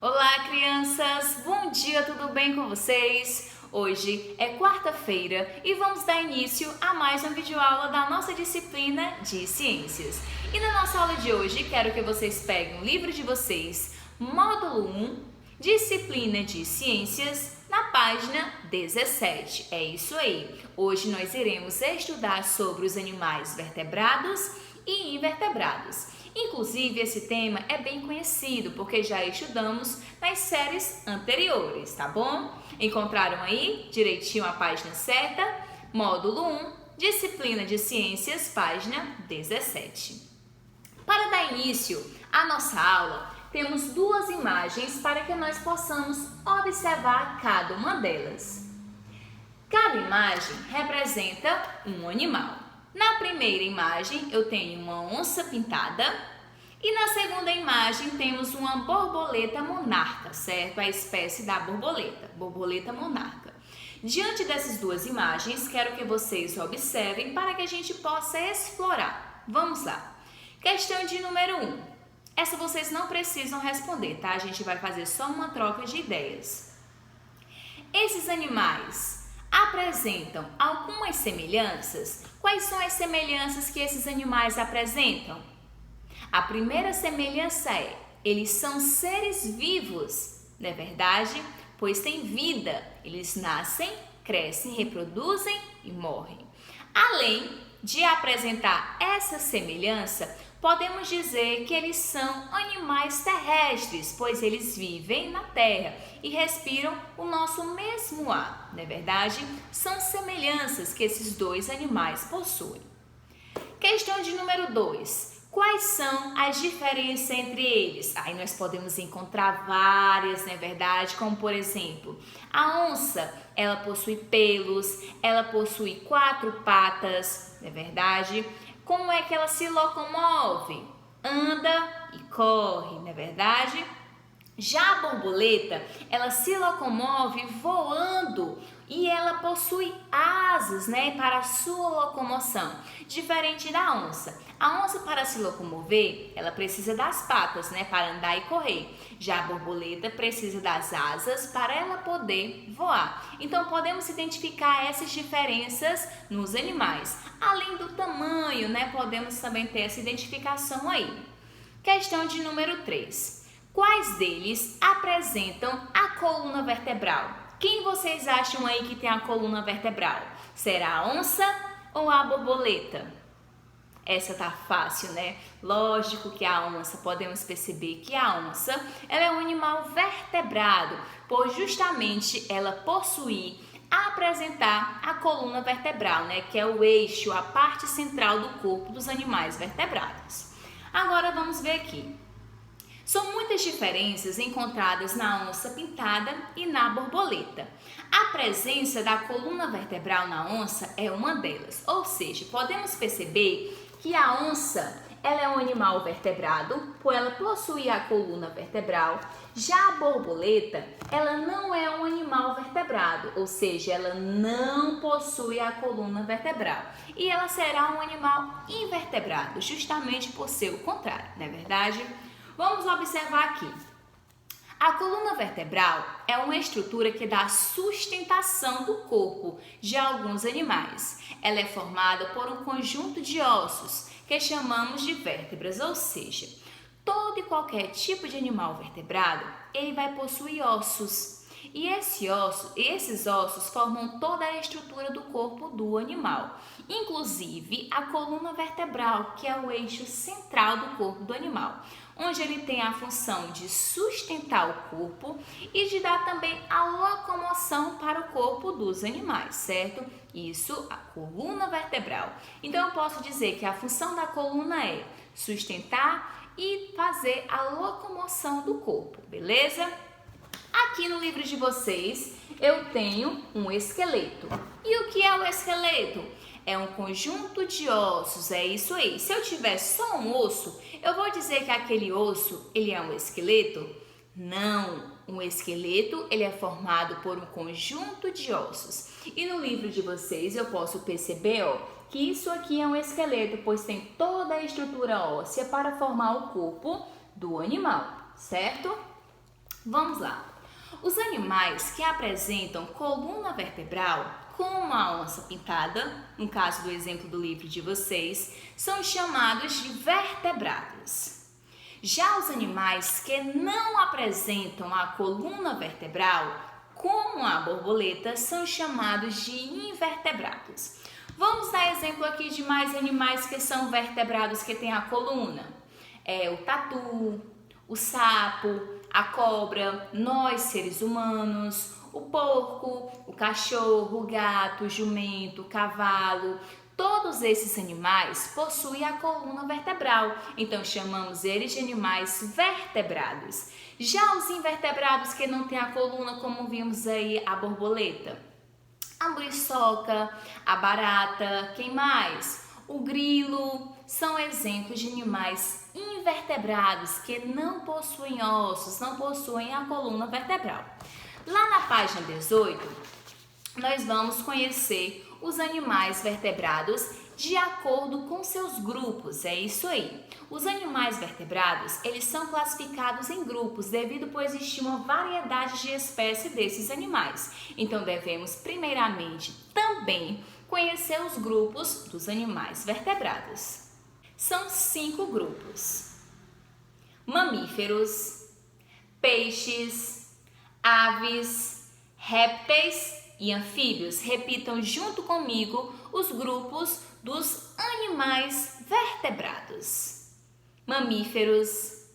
Olá, crianças! Bom dia, tudo bem com vocês? Hoje é quarta-feira e vamos dar início a mais uma videoaula da nossa disciplina de ciências. E na nossa aula de hoje, quero que vocês peguem o livro de vocês, módulo 1, disciplina de ciências, na página 17. É isso aí! Hoje nós iremos estudar sobre os animais vertebrados e invertebrados. Inclusive, esse tema é bem conhecido, porque já estudamos nas séries anteriores, tá bom? Encontraram aí direitinho a página certa? Módulo 1, Disciplina de Ciências, página 17. Para dar início à nossa aula, temos duas imagens para que nós possamos observar cada uma delas. Cada imagem representa um animal. Na primeira imagem, eu tenho uma onça pintada e na segunda imagem temos uma borboleta monarca, certo? A espécie da borboleta monarca. Diante dessas duas imagens, quero que vocês observem para que a gente possa explorar. Vamos lá. Questão de número 1. Essa vocês não precisam responder, tá? A gente vai fazer só uma troca de ideias. Esses animais apresentam algumas semelhanças? Quais são as semelhanças que esses animais apresentam? A primeira semelhança é: eles são seres vivos, não é verdade? Pois têm vida, eles nascem, crescem, reproduzem e morrem. Além de apresentar essa semelhança, podemos dizer que eles são animais terrestres, pois eles vivem na terra e respiram o nosso mesmo ar, não é verdade? São semelhanças que esses dois animais possuem. Questão de número 2. Quais são as diferenças entre eles? Aí nós podemos encontrar várias, não é verdade? Como, por exemplo, a onça, ela possui pelos, ela possui 4 patas, não é verdade? Como é que ela se locomove? Anda e corre, não é verdade? Já a borboleta, ela se locomove voando e ela possui asas, né, para a sua locomoção, diferente da onça. A onça, para se locomover, ela precisa das patas, né, para andar e correr. Já a borboleta precisa das asas para ela poder voar. Então, podemos identificar essas diferenças nos animais. Além do tamanho, né, podemos também ter essa identificação aí. Questão de número 3. Quais deles apresentam a coluna vertebral? Quem vocês acham aí que tem a coluna vertebral? Será a onça ou a borboleta? Essa tá fácil, né? Lógico que a onça, podemos perceber que a onça, ela é um animal vertebrado, pois justamente ela apresentar a coluna vertebral, né? Que é o eixo, a parte central do corpo dos animais vertebrados. Agora vamos ver aqui. São muitas diferenças encontradas na onça pintada e na borboleta. A presença da coluna vertebral na onça é uma delas, ou seja, podemos perceber que a onça, ela é um animal vertebrado, pois ela possui a coluna vertebral. Já a borboleta, ela não é um animal vertebrado, ou seja, ela não possui a coluna vertebral. E ela será um animal invertebrado, justamente por ser o contrário, não é verdade? Vamos observar aqui. A coluna vertebral é uma estrutura que dá sustentação do corpo de alguns animais. Ela é formada por um conjunto de ossos que chamamos de vértebras, ou seja, todo e qualquer tipo de animal vertebrado, ele vai possuir ossos. E esses ossos formam toda a estrutura do corpo do animal, inclusive a coluna vertebral, que é o eixo central do corpo do animal, onde ele tem a função de sustentar o corpo e de dar também a locomoção para o corpo dos animais, certo? Isso, a coluna vertebral. Então, eu posso dizer que a função da coluna é sustentar e fazer a locomoção do corpo, beleza? Aqui no livro de vocês, eu tenho um esqueleto. E o que é o esqueleto? É um conjunto de ossos, é isso aí. Se eu tiver só um osso, eu vou dizer que aquele osso, ele é um esqueleto? Não, um esqueleto, ele é formado por um conjunto de ossos. E no livro de vocês, eu posso perceber, que isso aqui é um esqueleto, pois tem toda a estrutura óssea para formar o corpo do animal, certo? Vamos lá. Os animais que apresentam coluna vertebral, como a onça pintada, no caso do exemplo do livro de vocês, são chamados de vertebrados. Já os animais que não apresentam a coluna vertebral, como a borboleta, são chamados de invertebrados. Vamos dar exemplo aqui de mais animais que são vertebrados que têm a coluna. O tatu, o sapo, a cobra, nós seres humanos, o porco, o cachorro, o gato, o jumento, o cavalo. Todos esses animais possuem a coluna vertebral, então chamamos eles de animais vertebrados. Já os invertebrados que não têm a coluna, como vimos aí a borboleta, a muriçoca, a barata, quem mais? O grilo, são exemplos de animais invertebrados que não possuem ossos, não possuem a coluna vertebral. Lá na página 18, nós vamos conhecer os animais vertebrados de acordo com seus grupos, é isso aí. Os animais vertebrados, eles são classificados em grupos devido por existir uma variedade de espécies desses animais. Então devemos primeiramente também conhecer os grupos dos animais vertebrados. São 5 grupos: mamíferos, peixes, aves, répteis e anfíbios. Repitam junto comigo os grupos dos animais vertebrados: mamíferos,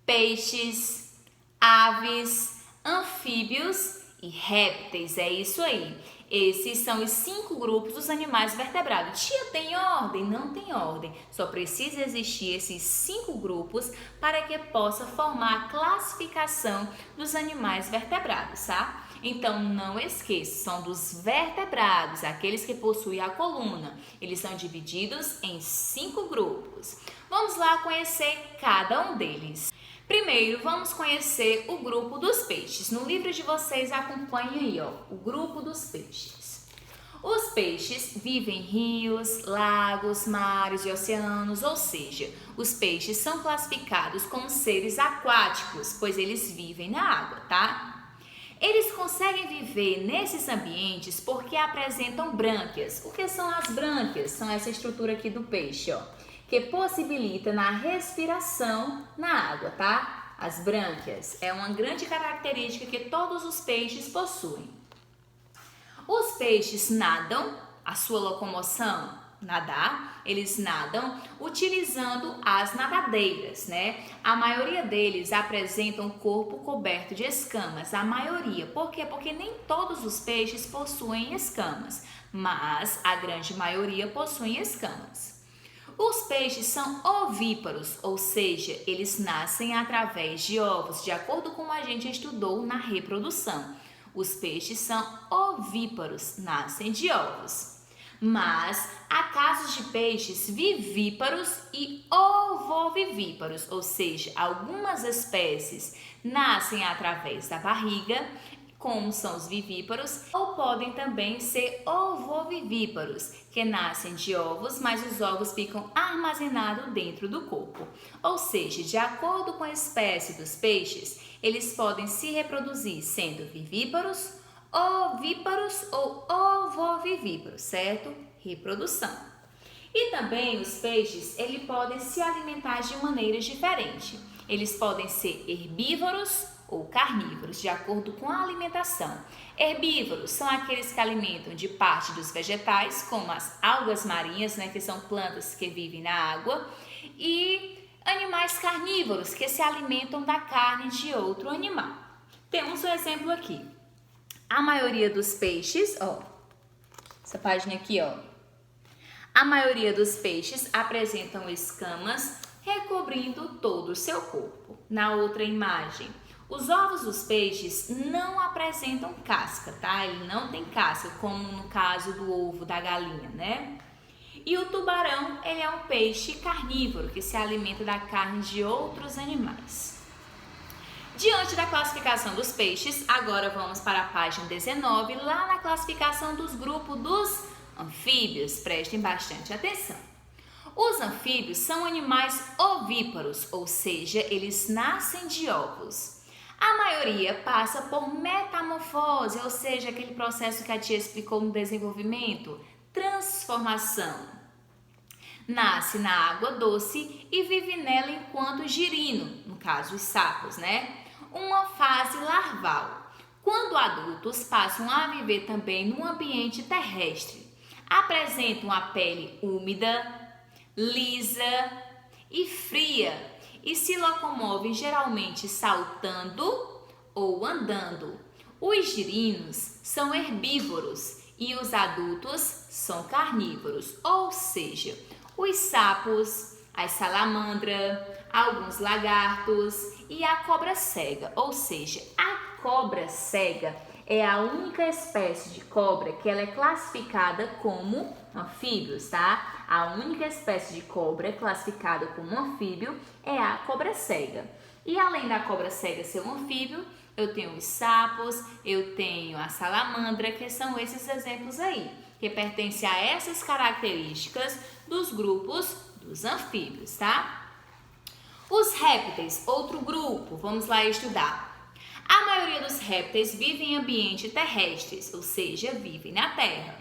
peixes, aves, anfíbios e répteis. É isso aí. Esses são os 5 grupos dos animais vertebrados. Tia, tem ordem? Não tem ordem. Só precisa existir esses 5 grupos para que possa formar a classificação dos animais vertebrados, tá? Então, não esqueça, são dos vertebrados, aqueles que possuem a coluna. Eles são divididos em 5 grupos. Vamos lá conhecer cada um deles. Primeiro, vamos conhecer o grupo dos peixes. No livro de vocês, acompanhem aí, ó, o grupo dos peixes. Os peixes vivem em rios, lagos, mares e oceanos, ou seja, os peixes são classificados como seres aquáticos, pois eles vivem na água, tá? Eles conseguem viver nesses ambientes porque apresentam brânquias. O que são as brânquias? São essa estrutura aqui do peixe, ó, que possibilita na respiração na água, tá? As brânquias é uma grande característica que todos os peixes possuem. Os peixes nadam, a sua locomoção, nadar, eles nadam utilizando as nadadeiras, né? A maioria deles apresentam o corpo coberto de escamas, a maioria. Por quê? Porque nem todos os peixes possuem escamas, mas a grande maioria possuem escamas. Os peixes são ovíparos, ou seja, eles nascem através de ovos, de acordo com a gente estudou na reprodução. Os peixes são ovíparos, nascem de ovos. Mas há casos de peixes vivíparos e ovovivíparos, ou seja, algumas espécies nascem através da barriga, como são os vivíparos, ou podem também ser ovovivíparos, que nascem de ovos, mas os ovos ficam armazenados dentro do corpo. Ou seja, de acordo com a espécie dos peixes, eles podem se reproduzir sendo vivíparos, ovíparos ou ovovivíparos, certo? Reprodução. E também os peixes, eles podem se alimentar de maneiras diferentes. Eles podem ser herbívoros ou carnívoros, de acordo com a alimentação. Herbívoros são aqueles que alimentam de parte dos vegetais, como as algas marinhas, né, que são plantas que vivem na água, e animais carnívoros, que se alimentam da carne de outro animal. Temos um exemplo aqui. A maioria dos peixes, ó, essa página aqui, ó, a maioria dos peixes apresentam escamas recobrindo todo o seu corpo. Na outra imagem, os ovos dos peixes não apresentam casca, tá? Ele não tem casca, como no caso do ovo da galinha, né? E o tubarão, ele é um peixe carnívoro que se alimenta da carne de outros animais. Diante da classificação dos peixes, agora vamos para a página 19, lá na classificação dos grupos dos anfíbios. Prestem bastante atenção. Os anfíbios são animais ovíparos, ou seja, eles nascem de ovos. A maioria passa por metamorfose, ou seja, aquele processo que a tia explicou no desenvolvimento, transformação. Nasce na água doce e vive nela enquanto girino, no caso os sapos, né? Uma fase larval. Quando adultos passam a viver também no ambiente terrestre, apresentam a pele úmida, lisa e fria e se locomovem geralmente saltando ou andando. Os girinos são herbívoros e os adultos são carnívoros, ou seja, os sapos, as salamandras, alguns lagartos e a cobra cega, ou seja, a cobra cega é a única espécie de cobra que ela é classificada como anfíbios, tá? A única espécie de cobra classificada como anfíbio é a cobra cega. E além da cobra cega ser um anfíbio, eu tenho os sapos, eu tenho a salamandra, que são esses exemplos aí, que pertencem a essas características dos grupos dos anfíbios, tá? Os répteis, outro grupo, vamos lá estudar. A maioria dos répteis vivem em ambientes terrestres, ou seja, vivem na terra.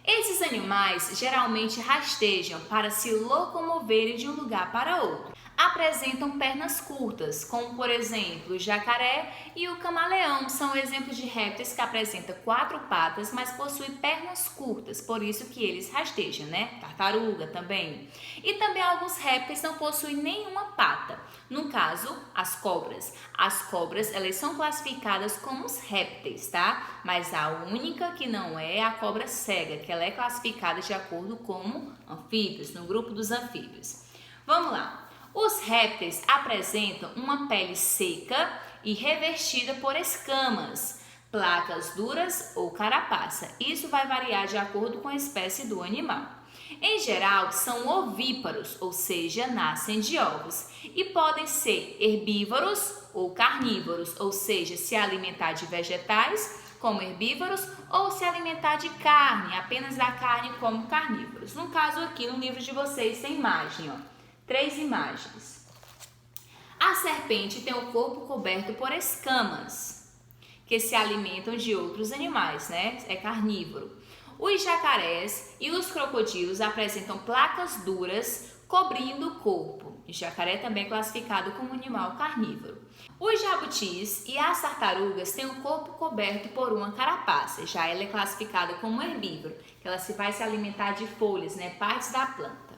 Esses animais geralmente rastejam para se locomoverem de um lugar para outro. Apresentam pernas curtas, como por exemplo o jacaré e o camaleão. São exemplos de répteis que apresentam 4 patas, mas possuem pernas curtas, por isso que eles rastejam, né? Tartaruga também. E também alguns répteis não possuem nenhuma pata. No caso, as cobras. As cobras, elas são classificadas como os répteis, tá? Mas a única que não é a cobra cega, que ela é classificada de acordo com anfíbios, no grupo dos anfíbios. Vamos lá. Os répteis apresentam uma pele seca e revestida por escamas, placas duras ou carapaça. Isso vai variar de acordo com a espécie do animal. Em geral, são ovíparos, ou seja, nascem de ovos, e podem ser herbívoros ou carnívoros, ou seja, se alimentar de vegetais, como herbívoros, ou se alimentar de carne, apenas da carne como carnívoros. No caso aqui, no livro de vocês tem imagem, ó. 3 imagens. A serpente tem o corpo coberto por escamas, que se alimentam de outros animais, né? É carnívoro. Os jacarés e os crocodilos apresentam placas duras cobrindo o corpo. O jacaré também é classificado como animal carnívoro. Os jabutis e as tartarugas têm o corpo coberto por uma carapaça. Já ela é classificada como herbívoro, que ela vai se alimentar de folhas, né? Partes da planta.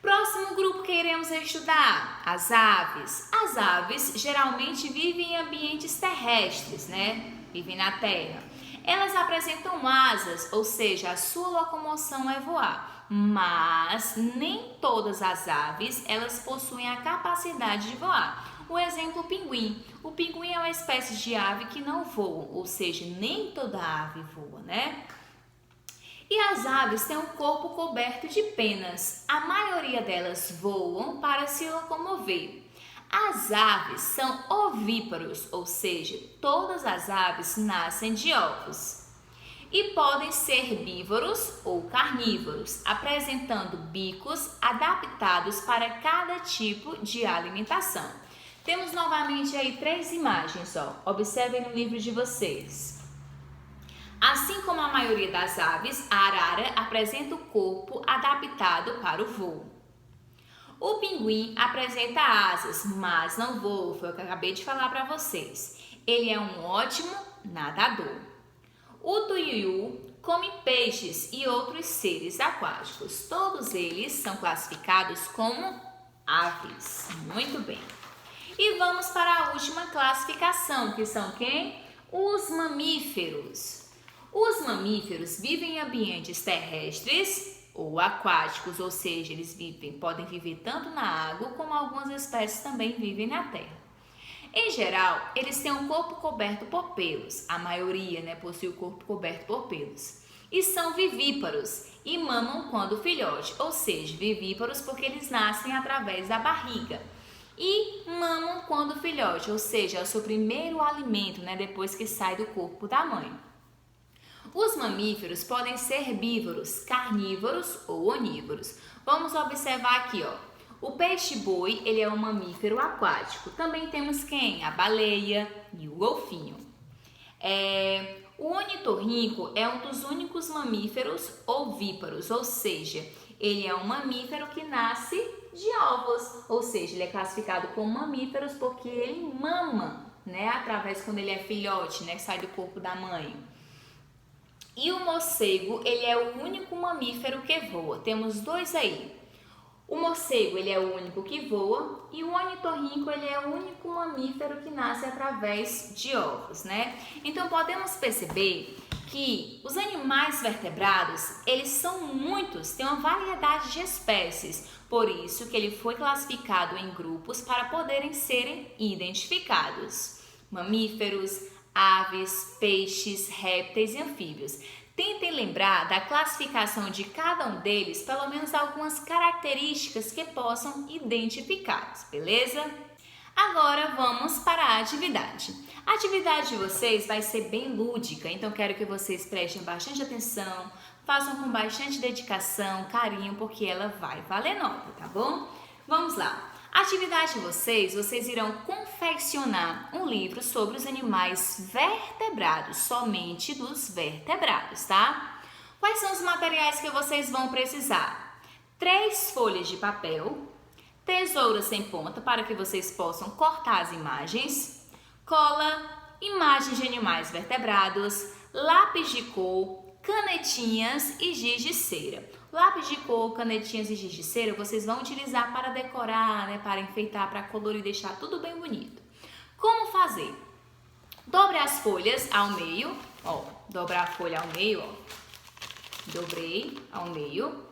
Próximo grupo que iremos estudar, as aves. As aves geralmente vivem em ambientes terrestres, né? Vivem na terra. Elas apresentam asas, ou seja, a sua locomoção é voar. Mas nem todas as aves, elas possuem a capacidade de voar. O exemplo, o pinguim. O pinguim é uma espécie de ave que não voa, ou seja, nem toda ave voa, né? E as aves têm um corpo coberto de penas. A maioria delas voam para se locomover. As aves são ovíparos, ou seja, todas as aves nascem de ovos. E podem ser herbívoros ou carnívoros, apresentando bicos adaptados para cada tipo de alimentação. Temos novamente aí 3 imagens, ó. Observem no livro de vocês. Assim como a maioria das aves, a arara apresenta o corpo adaptado para o voo. O pinguim apresenta asas, mas não voa, foi o que eu acabei de falar para vocês. Ele é um ótimo nadador. O tuiuiu come peixes e outros seres aquáticos. Todos eles são classificados como aves. Muito bem. E vamos para a última classificação, que são quem? Os mamíferos. Os mamíferos vivem em ambientes terrestres ou aquáticos, ou seja, eles podem viver tanto na água como algumas espécies também vivem na terra. Em geral, eles têm um corpo coberto por pelos, a maioria, né, possui o corpo coberto por pelos, e são vivíparos e mamam quando filhote, ou seja, vivíparos porque eles nascem através da barriga, e mamam quando filhote, ou seja, é o seu primeiro alimento, né, depois que sai do corpo da mãe. Os mamíferos podem ser herbívoros, carnívoros ou onívoros. Vamos observar aqui, ó. O peixe-boi, ele é um mamífero aquático. Também temos quem? A baleia e o golfinho. O ornitorrinco é um dos únicos mamíferos ovíparos, ou seja, ele é um mamífero que nasce de ovos, ou seja, ele é classificado como mamíferos porque ele mama, né, através quando ele é filhote, né, que sai do corpo da mãe. E o morcego, ele é o único mamífero que voa. Temos dois aí. O morcego, ele é o único que voa e o ornitorrinco, ele é o único mamífero que nasce através de ovos, né? Então, podemos perceber que os animais vertebrados, eles são muitos, tem uma variedade de espécies, por isso que ele foi classificado em grupos para poderem serem identificados. Mamíferos, aves, peixes, répteis e anfíbios. Tentem lembrar da classificação de cada um deles, pelo menos algumas características que possam identificá-los, beleza? Agora vamos para a atividade. A atividade de vocês vai ser bem lúdica, então quero que vocês prestem bastante atenção, façam com bastante dedicação, carinho, porque ela vai valer nota, tá bom? Vamos lá. A atividade de vocês irão confeccionar um livro sobre os animais vertebrados, somente dos vertebrados, tá? Quais são os materiais que vocês vão precisar? 3 folhas de papel, tesoura sem ponta para que vocês possam cortar as imagens, cola, imagens de animais vertebrados, lápis de cor, canetinhas e giz de cera. Lápis de cor, canetinhas e giz de cera vocês vão utilizar para decorar, né, para enfeitar, para colorir, deixar tudo bem bonito. Como fazer? Dobre as folhas ao meio, ó, dobrar a folha ao meio, ó. Dobrei ao meio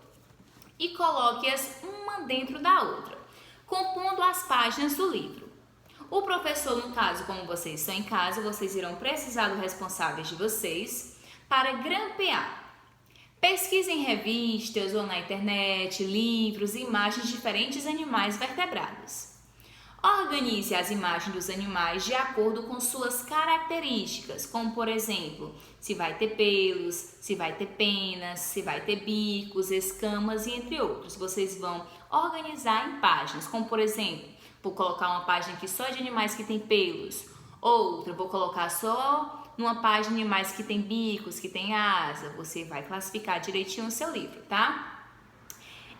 e coloque-as uma dentro da outra, compondo as páginas do livro. O professor, no caso, como vocês estão em casa, vocês irão precisar dos responsáveis de vocês para grampear. Pesquise em revistas ou na internet, livros e imagens de diferentes animais vertebrados. Organize as imagens dos animais de acordo com suas características, como por exemplo, se vai ter pelos, se vai ter penas, se vai ter bicos, escamas e entre outros. Vocês vão organizar em páginas, como por exemplo, vou colocar uma página aqui só de animais que têm pelos, outra vou colocar só numa página de animais que tem bicos, que tem asa. Você vai classificar direitinho o seu livro, tá?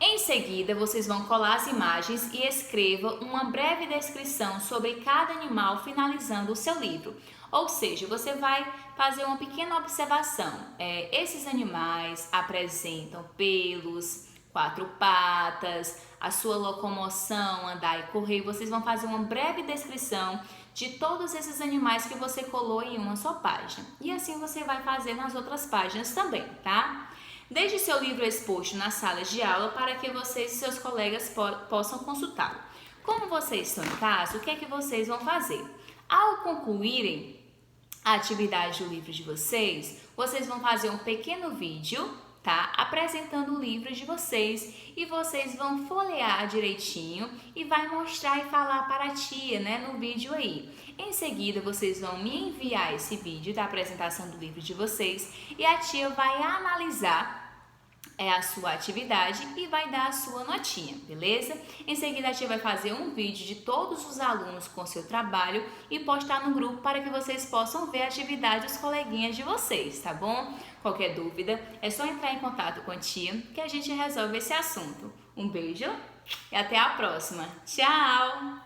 Em seguida, vocês vão colar as imagens e escreva uma breve descrição sobre cada animal finalizando o seu livro. Ou seja, você vai fazer uma pequena observação. Esses animais apresentam pelos, 4 patas, a sua locomoção, andar e correr. Vocês vão fazer uma breve descrição de todos esses animais que você colou em uma só página. E assim você vai fazer nas outras páginas também, tá? Deixe seu livro exposto nas salas de aula para que vocês e seus colegas possam consultá-lo. Como vocês estão em casa, o que é que vocês vão fazer? Ao concluírem a atividade do livro de vocês vão fazer um pequeno vídeo, tá? Apresentando o livro de vocês e vocês vão folhear direitinho e vai mostrar e falar para a tia, né, no vídeo aí. Em seguida, vocês vão me enviar esse vídeo da apresentação do livro de vocês e a tia vai analisar a sua atividade e vai dar a sua notinha, beleza? Em seguida, a tia vai fazer um vídeo de todos os alunos com seu trabalho e postar no grupo para que vocês possam ver a atividade dos coleguinhas de vocês, tá bom? Qualquer dúvida, é só entrar em contato com a tia que a gente resolve esse assunto. Um beijo e até a próxima. Tchau!